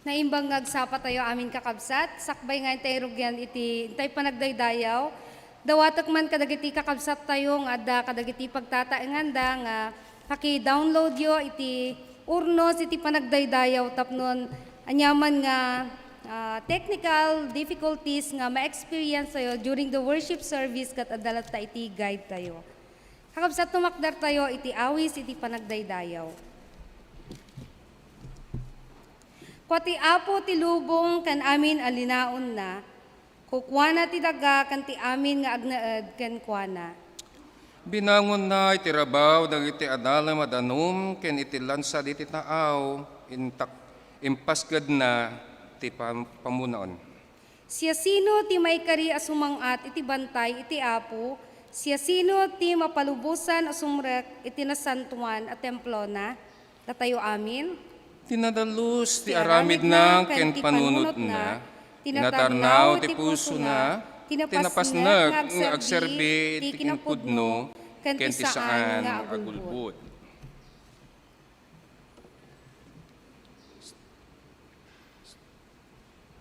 Naimbang ngagsapa tayo amin kakabsat, sakbay nga tayo rugyan iti intay panagdaydayaw. Dawatak man kadagiti kakabsat tayo nga adda kadagiti pagtataenganda nga paki-download yo iti urnos iti panagdaydayaw tapnon anyaman nga technical difficulties nga ma-experience tayo during the worship service kat adalat ta iti guide tayo. Kakabsat tumakdar tayo iti awis iti panagdaydayaw. Kwati apo ti lubong kan amin alinaon na, kukwana ti daga kan ti amin nga agnaed ken kuana. Binangon na iti rabaw dagiti adalam adanum ken iti lansa iti taaw impasgad na ti pamunaon. Siya sino ti may kari asumangat iti bantay iti apo, siya sino ti mapalubusan asumrek iti nasantuan at templo na, tatayo amin. Tinadalus ti aramid na ken panunot na, tinatarnaw ti puso na, tinapasnag nga agserbi ti kinapudno, ken ti saan nga agulbod.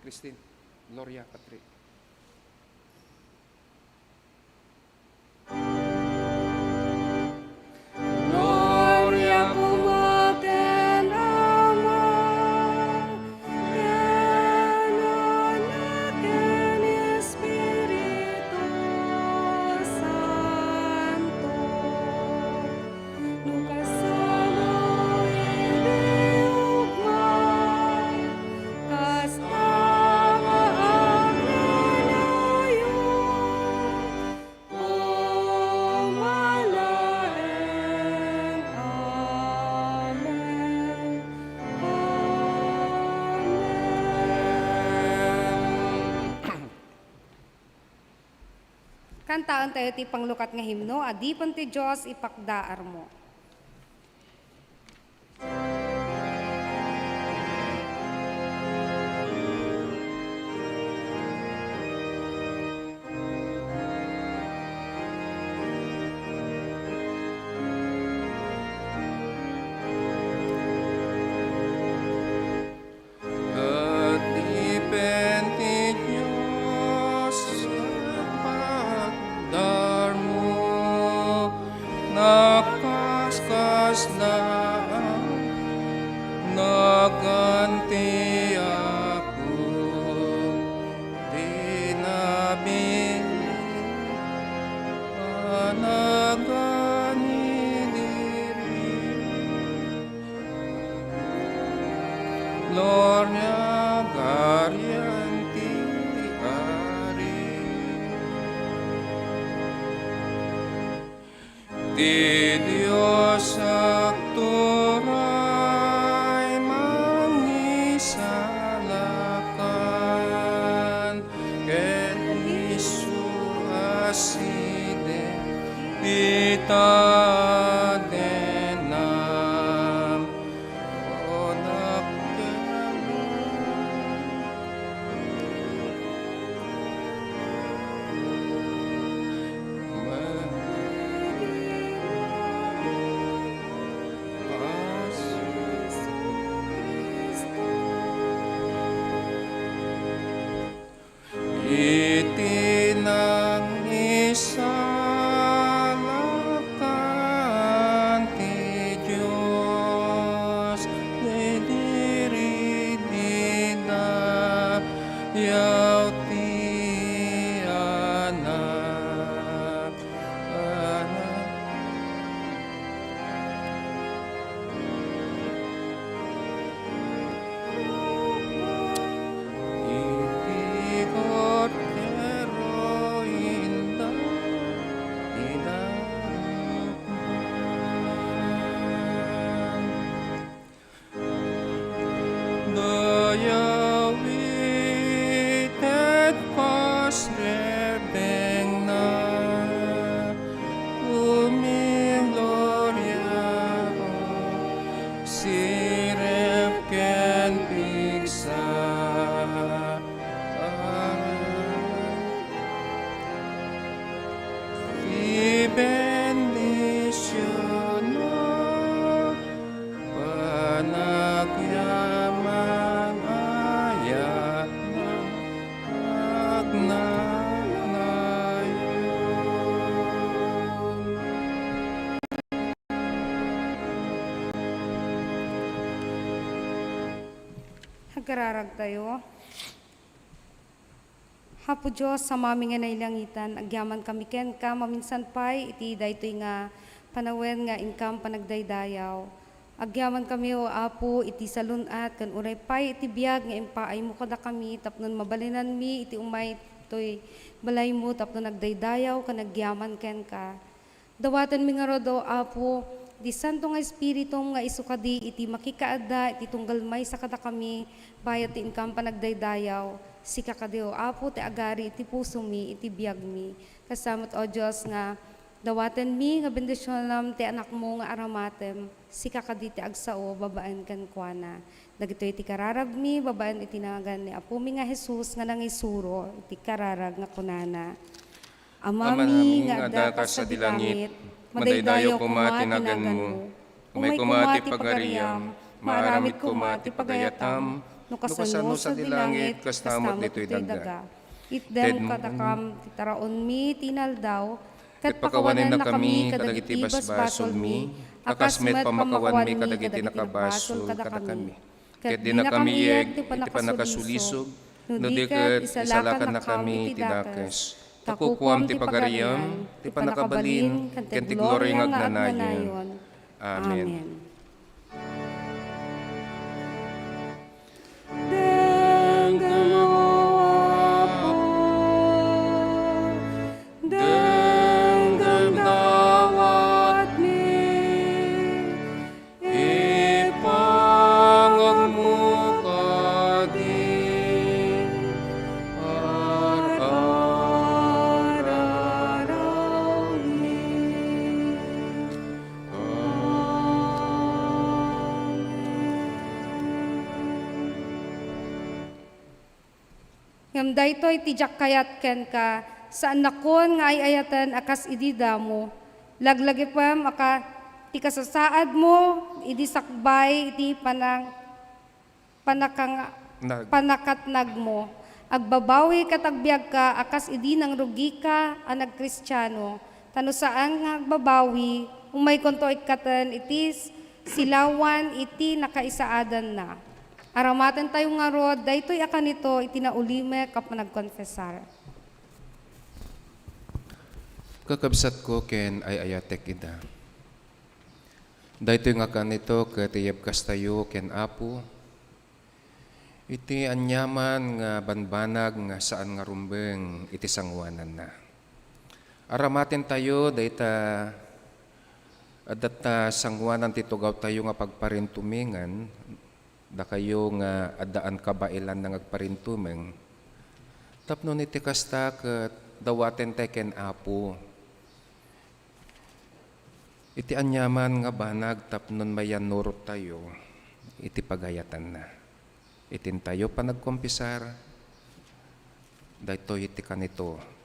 Christine, Gloria, Patrick. Kantaan tayo ti panglukat nga himno, adipan ti Diyos ipakdaar mo. Naganti ako, di nabili, panagani diri. Gloria Garianti Ari, di Dios akturay mangisalakan, ken isu aside pita denam onak itinang isalakan Agkararag tayo. Hapo Diyos, sa mami nga nailangitan, agyaman kami ken ka, maminsan pa'y iti daytoy nga panawen nga inkam panagdaydayaw. Agyaman kami o Apo, iti salunat, kan uray pa'y iti biyag nga impaay mo kada kami, tapnon mabalinan mi, iti umay to'y balay mo, tapnon nagdaydayaw, kan agyaman ken ka. Dawatan mi nga rodo, Apo, di santo nga espiritu nga isukadi, iti makikaada, iti tunggal may sa kada kami, bayat ti inkam panagdaydayaw, si kakadeo, Apo, ti agari, iti puso mi, iti biyag mi. Kasamot o Diyos nga, dawatan mi, nga bendisyon nam, ti anak mo nga aramatem, si kakadi ti agsao, babaan kan kuana. Dagito iti kararag mi, babaan iti nangagan ni Apo mi nga Jesus, nga nangisuro, iti kararag nga kunana. Amami nga adda sa dilangit, madaydayo kuma tinagan mo, umay kumati pagariam, maaramid kumati pagayatam, no kasano sa dilangit, kastamot dito'y daga. Itdem katakam, titaraon mi, tinaldaw, kat pakawanan na kami, kadagiti basbasol mi, akas met pamakawan mi, kadagiti nakabasol, kada kami. Ket di na kami yeg, iti panakasulisog, no di ket isalakan na kami, ti dakes. Takukuam ti pagariam, ti panakabalin, ken ti glory nga agnanayon. Amen. Denggam dawat mi, ipangag mo kadi, ar-araw mi. Ngam daytoy ti kayat ken ka, saan nakon nga ay ayatan akas idida mo, laglagi pam aka ti kasasaad mo, idi sakbay, iti panakatnag mo. Agbabawi katagbiag ka, akas idi nang rugi ka, anag kristyano. Tano saan nga agbabawi, umay konto ikatan itis, silawan iti nakaisaadan na. Aramatan tayo nga rod, daytoy akan ito, itinaulime kapag nagkonfesar. Kakabsat ko ken ay ayatek ida. Daytoy nga kanito katiyeb kastayo ken Apo. Iti anyaman nga banbanag nga saan nga rumbeng iti sangwanan na. Aramaten tayo dayta adata sangwanan ti tugaw tayo nga pagparintumingan da kayo nga adaan kabailan nga agparintumeng. Tapno iti kasta ket dawaten tayo ken Apo. Iti anyaman nga banag tapnon mayan nurot tayo, iti pagayatan na. Itin tayo pa nagkompisar, daytoy iti kanito.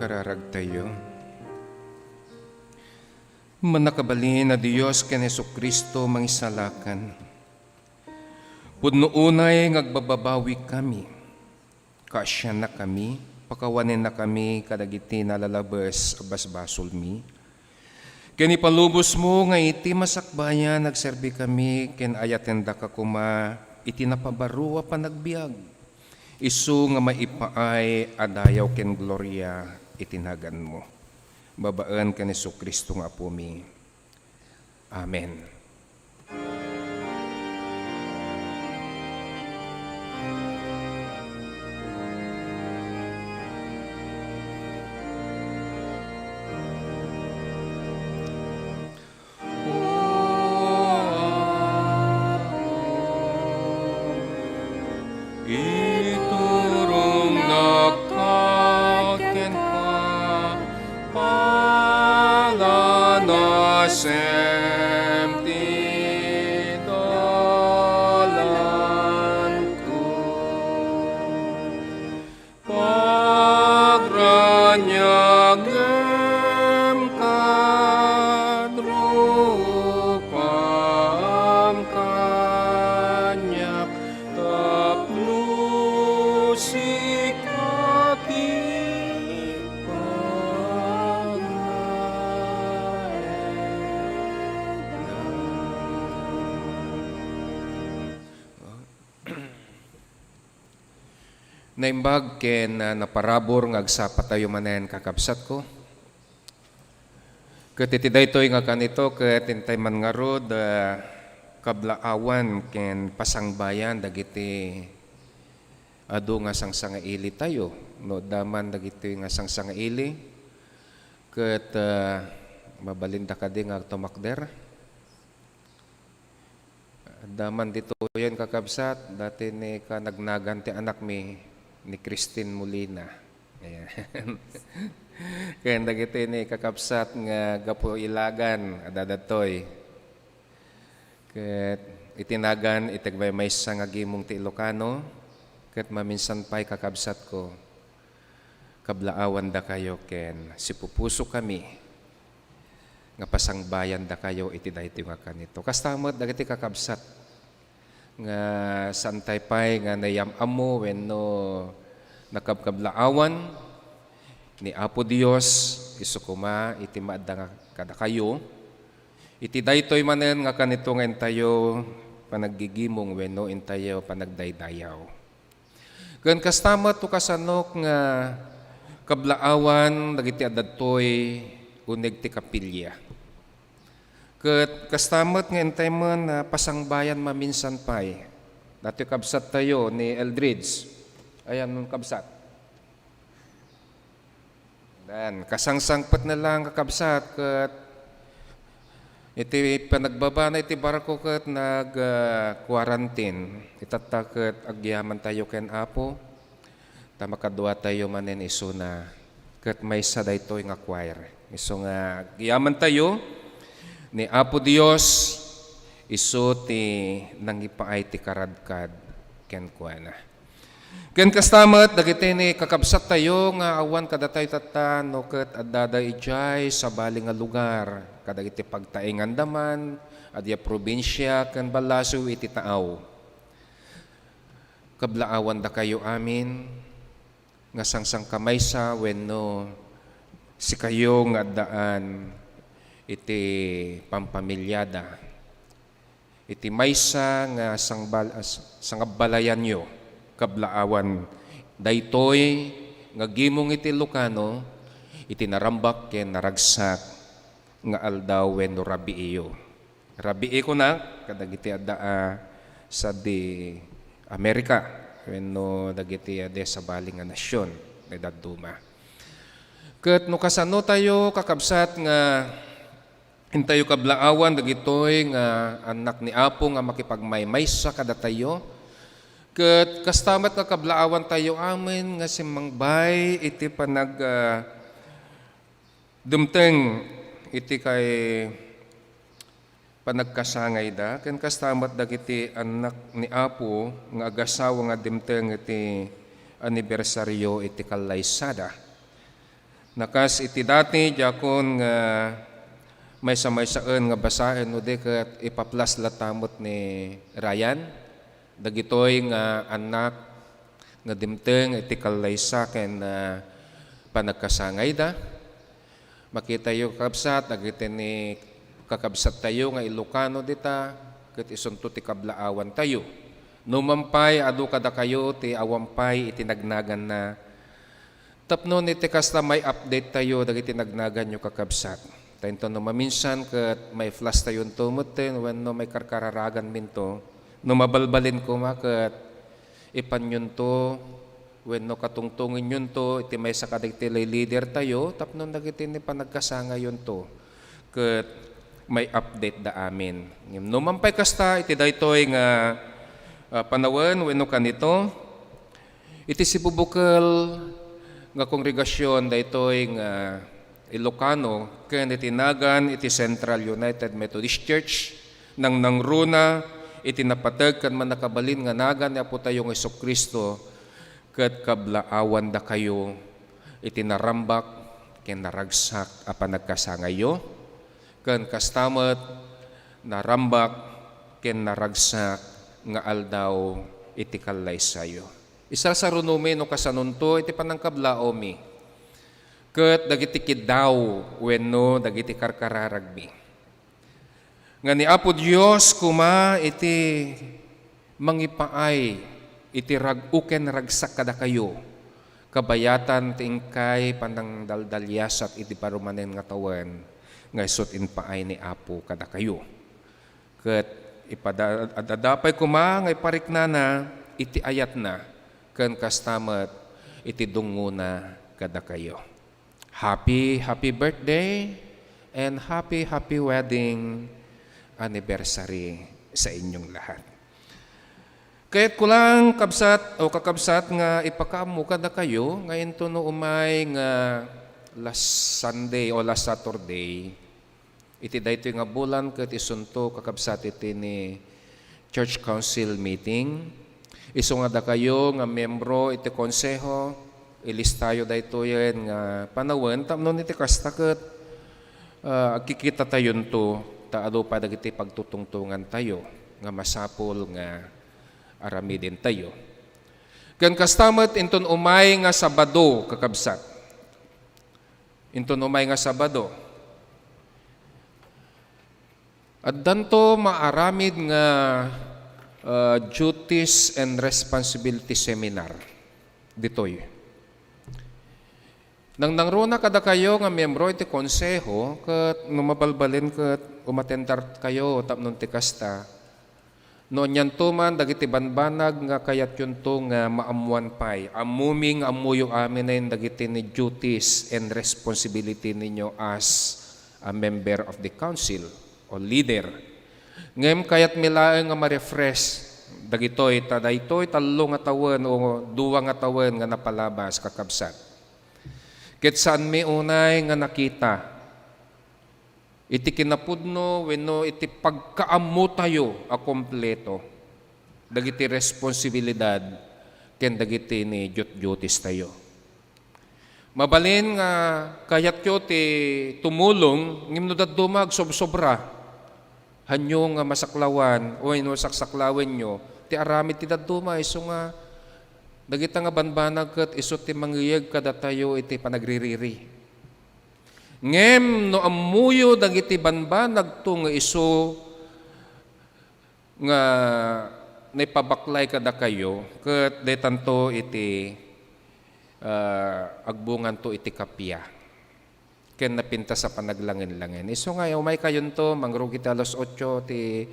Kararag tayo. Manakabalin na Diyos ken Jesucristo mangisalakan. Pudno unay ngagbababawi kami. Kasya na kami, pakawanin na kami kadagiti nalalabes basbasol mi. Ken ipalubos mo nga iti masakbayan nagserbi kami ken ayatenda ka kuma iti napabaruwa panagbiag. Isu nga maipaay adayaw ken gloria itinagan mo. Babaan ka ni Jesucristo nga po mi. Amen. Iturong nakaken ka, palanasem ti dalan ko. Naimbag ken naparabor nga agsapat tayo manen kakabsat ko. Ket iti daytoy nga kanito ket intay man nga rod kablaawan ken pasangbayan dagiti adu nga sangsangaili tayo. No daman dagiti nga sangsangaili ket mabalinda ka di nga tumakder. Daman dito yan kakabsat, dati ni kanagnagan ti anak ni Christine Molina. Ayan. Kaya dagiti ni kakabsat nga gapo ilagan, adadatoy. Ket itinagan, itagbay may nga gimong ti Ilocano, ket maminsan pa'y kakabsat ko, kablaawan da kayo ken si pupuso kami, nga pasangbayan da kayo iti daytoy nga kanito. Kastamot dagiti kakabsat nga santay pay nga nayamamo wenno nakabkablaawan ni Apo Dios isukuma iti maadda nga kada kayo iti daytoy manen nga kanito nga entayo panaggigimong wenno entayo panagdaydayaw. Ken kastamot to kasanok nga kablaawan dagiti addadtoy uneg ti kapilya. Ket kastamot nga entay man pasangbayan maminsan pay. Dati kabsat tayo ni Eldridge. Ayan nung kabsat. Dan kasangsangpat na lang kakabsat ket iti panagbaba na iti barko ket nag-quarantine. Itata ket agyaman tayo ken Apo. Tamakadua tayo manen iso na ket maysa daytoy nga choir. Iso nga agyaman tayo ni Apo Dios iso ti nangipaay ti karadkad ken kuana. Ken kastamet dagiti ni kakabsat tayo nga awan kada tayo tata no ket addada ijay sa bali nga lugar kadagiti pagtaengan daman adya probinsya ken balasu iti taaw. Kablaawan da kayo amin nga sangsang kamaysa wenno si kayo nga addaan iti pampamilyada iti maysa nga sangabbalayan nyo kablaawan daytoy nga gimong iti Ilocano iti narambak ken naragsak nga aldaw wenno rabii ko na kadagiti adda sa di Amerika wenno dagiti adda sa bali nga nasyon nga dadduma. Ket no kasano tayo kakabsat nga hintayo kablaawan dagitoy nga anak ni Apo nga makipagmaymaysa kada tayo. Ket kastamet nga kablaawan tayo amin nga simangbay iti panag dumteng iti kay panagkasangay da. Ken kastamet dagiti anak ni Apo nga agasawa nga dumteng iti anibersaryo iti kalaysada. Nakas iti dati jakon nga may saan nga basahin no di ket ipaplas latamot ni Ryan dagitoy nga anak nga dimteng iti kalaysa ken panagkasangay da makita yo kakabsat dagiti ni kakabsat tayo nga Ilocano dita ket isunto ti kablaawan tayo numampay adu kada kayo ti awampay iti nagnagan na tapno iti kasta may update tayo dagiti nagnagan yo kakabsat. Tayo no maminsan ket may flash tayo tumutin when no may karkararagan minto no mabalbalin ko ket ipan to when no katungtungin yun to iti may sakadagiti leader tayo tapno dagiti ni panagkasanga yun to ket may update da amin. No mampay kasta iti daytoy nga panawen wenno kanito iti sibubukal nga kongregasyon daytoy nga Ilocano ken itinagan iti Central United Methodist Church nang nangruna iti napateg ken manakabalin nga nagan ni Apo tayo nga Jesucristo ket kablaawan da kayo iti narambak ken naragsak a panagkasangayo ken kastamet narambak ken naragsak nga aldaw iti kalaysayo. Isa sa runume no kasanunto iti panangkablaomi ket dagiti kidaw wenno dagiti karkararagbi. Nga ni Apo Dios kuma iti mangipaay iti uken ragsak kada kayo, kabayatan tingkay pandang daldalyasat iti parumanen nga tawen, nga isot in paay ni Apo kada kayo. Ket ipadadapay kuma nga ipariknana, iti ayat na, ken kastamet iti dunguna kada kayo. Happy birthday and happy wedding anniversary sa inyong lahat. Kaya't kulang kabsat o kakabsat nga ipakamu kada kayo ngayon to no umay nga last Sunday o last Saturday iti daytoy nga bulan ket isunto kakabsat iti ni Church Council meeting. Isu nga da kayo nga membro iti konseho ilistayo daytoyen nga panawen tapno iti kasta ket agkikita tayon to taado pa dagiti pagtutungtungan tayo nga masapol nga aramidin tayo. Kan kastamet inton umay nga Sabado kakabsat. Inton umay nga Sabado. At danto maaramid nga duties and responsibility seminar ditoy. Nang nangruna kada kayo nga miyembro iti konseho ket mabalbalin ket umatendar kayo tapnon ti kasta. Noon yan tuman, dagiti banbanag nga kayat yun to nga maamuan pay. Amuming amuyo amin na yung dagiti ni duties and responsibility ninyo as a member of the council o leader. Ngayon kayat milaeng nga ma-refresh dagitoy, tadaytoy, talo nga tawen o duwa nga tawen nga napalabas kakabsat. Ket saan mi unay nga nakita, iti kinapudno wenno iti pagkaamu tayo a kompleto dagiti responsibilidad ken dagiti ni duties tayo. Mabalin nga kayat yo ti tumulong ngimno dumag sobra hanyo nga masaklawan o ino saksaklawen nyo ti aramid ti daduma iso nga dagita nga banbanag ket iso ti mangyeg kada tayo iti panagririri. Ngem no amuyo dagiti banbanag to nga iso nga naipabaklay kada kayo ket detanto iti agbungan to iti kapya ken napinta sa panaglangin-langin. Iso nga umay kayon to mangrugi ti alas 8 ti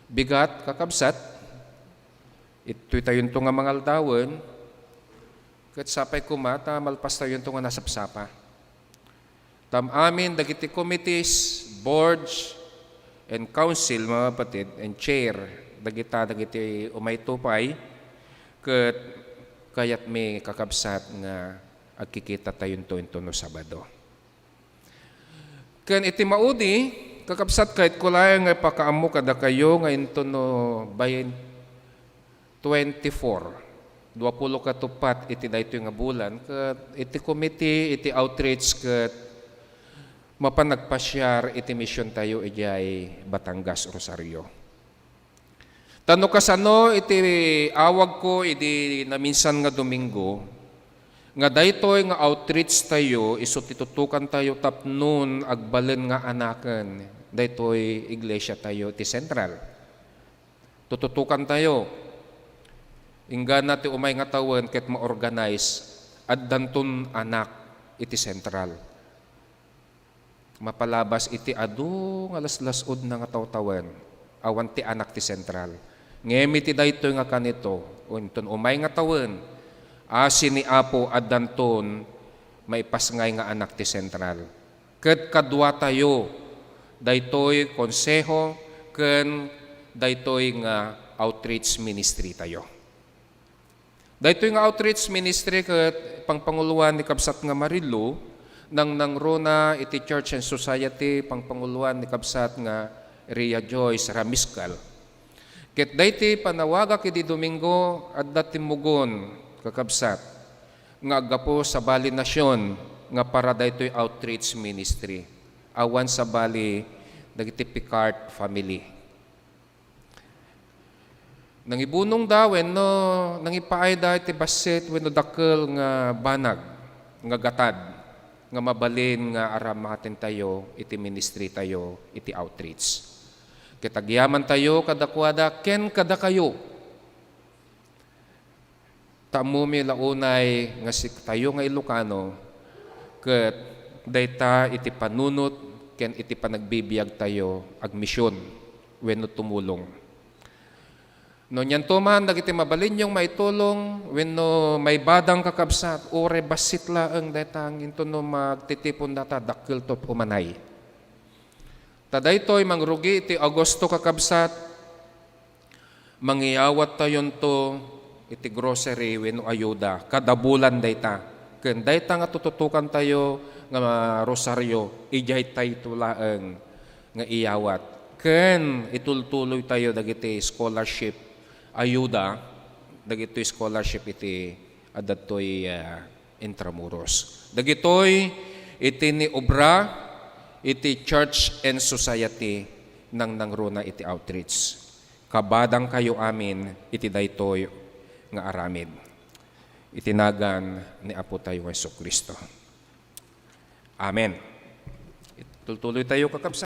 bigat kakabsat. Ito'y tayon to nga mangaldawen ket sapay kumata malpas tayon to nga nasapsapa. Tam amin dagiti committees, boards, and council mga kapatid, and chair, dagiti umay tupay, ket kayat may kakabsat nga agkikita tayon to no Sabado. Ken iti maudi, kakabsat kahit kulayang nga pakaamu kada kayo ngayon to no by 24, 20 katupat iti daytoy nga bulan, ket iti committee, iti outreach, ket mapanagpasyar iti mission tayo ijay Batangas, Rosario. Tano kasano iti awag ko iti naminsan nga Domingo nga daytoy nga outreach tayo iso titutukan tayo tapnon agbalen nga anaken daytoy iglesia tayo ti Central. Tututukan tayo inggan ti umay nga tawen ket ma-organize addanton anak iti Central. Mapalabas iti adu nga laslasod na nga tawtawan awan ti anak ti Central. Ngem iti daytoy nga kanito unton umay nga tawen asin ni Apo addanton maipasngay nga anak ti Central. Ket kadwa tayo daytoy konseho ken daytoy nga outreach ministry tayo. Daytoy nga outreach ministry ket pangpanguluan ni kabsat nga Marilo nang nangrona iti Church and Society pangpanguluan ni kabsat nga Ria Joyce Ramiscal. Ket dayti panawaga kiti Domingo adda timugon kakabsat nga aggapo sa Bali Nasyon nga para daytoy outreach ministry awan sa Bali dagiti Picard family. Nangibunong dawen no nangipaay da iti basit wenno dakkel nga banag nga gatad nga mabalin nga aramaten tayo iti ministry tayo iti outreach. Kitagyaman tayo kadakwada ken kada kayo Taamumi launay nga si tayo nga Ilocano ket dayta iti panunot ken iti panagbibiyag tayo ag misyon wenno tumulong. No nyan tuman dagiti mabalin yung maitulong wenno may badang kakabsat ore basit laeng dayta nginto no magtitipon data dakkel to umanay. Tadaytoy mangrugi iti Agosto kakabsat mangiyawat tayon to iti grocery wenno ayuda kada bulan dayta. Ken dayta nga tututukan tayo nga rosaryo ijay tayo tulaeng nga iyawat. Ken itultuloy tayo dagiti scholarship ayuda dagitoy scholarship iti adatoy Intramuros. Dagitoy iti ni obra iti Church and Society nang nangruna iti outreach. Kabadang kayo amin iti daytoy nga aramid. Itinagan ni Apo tayo Jesucristo. Amen. Tuloy tayo kakabsa.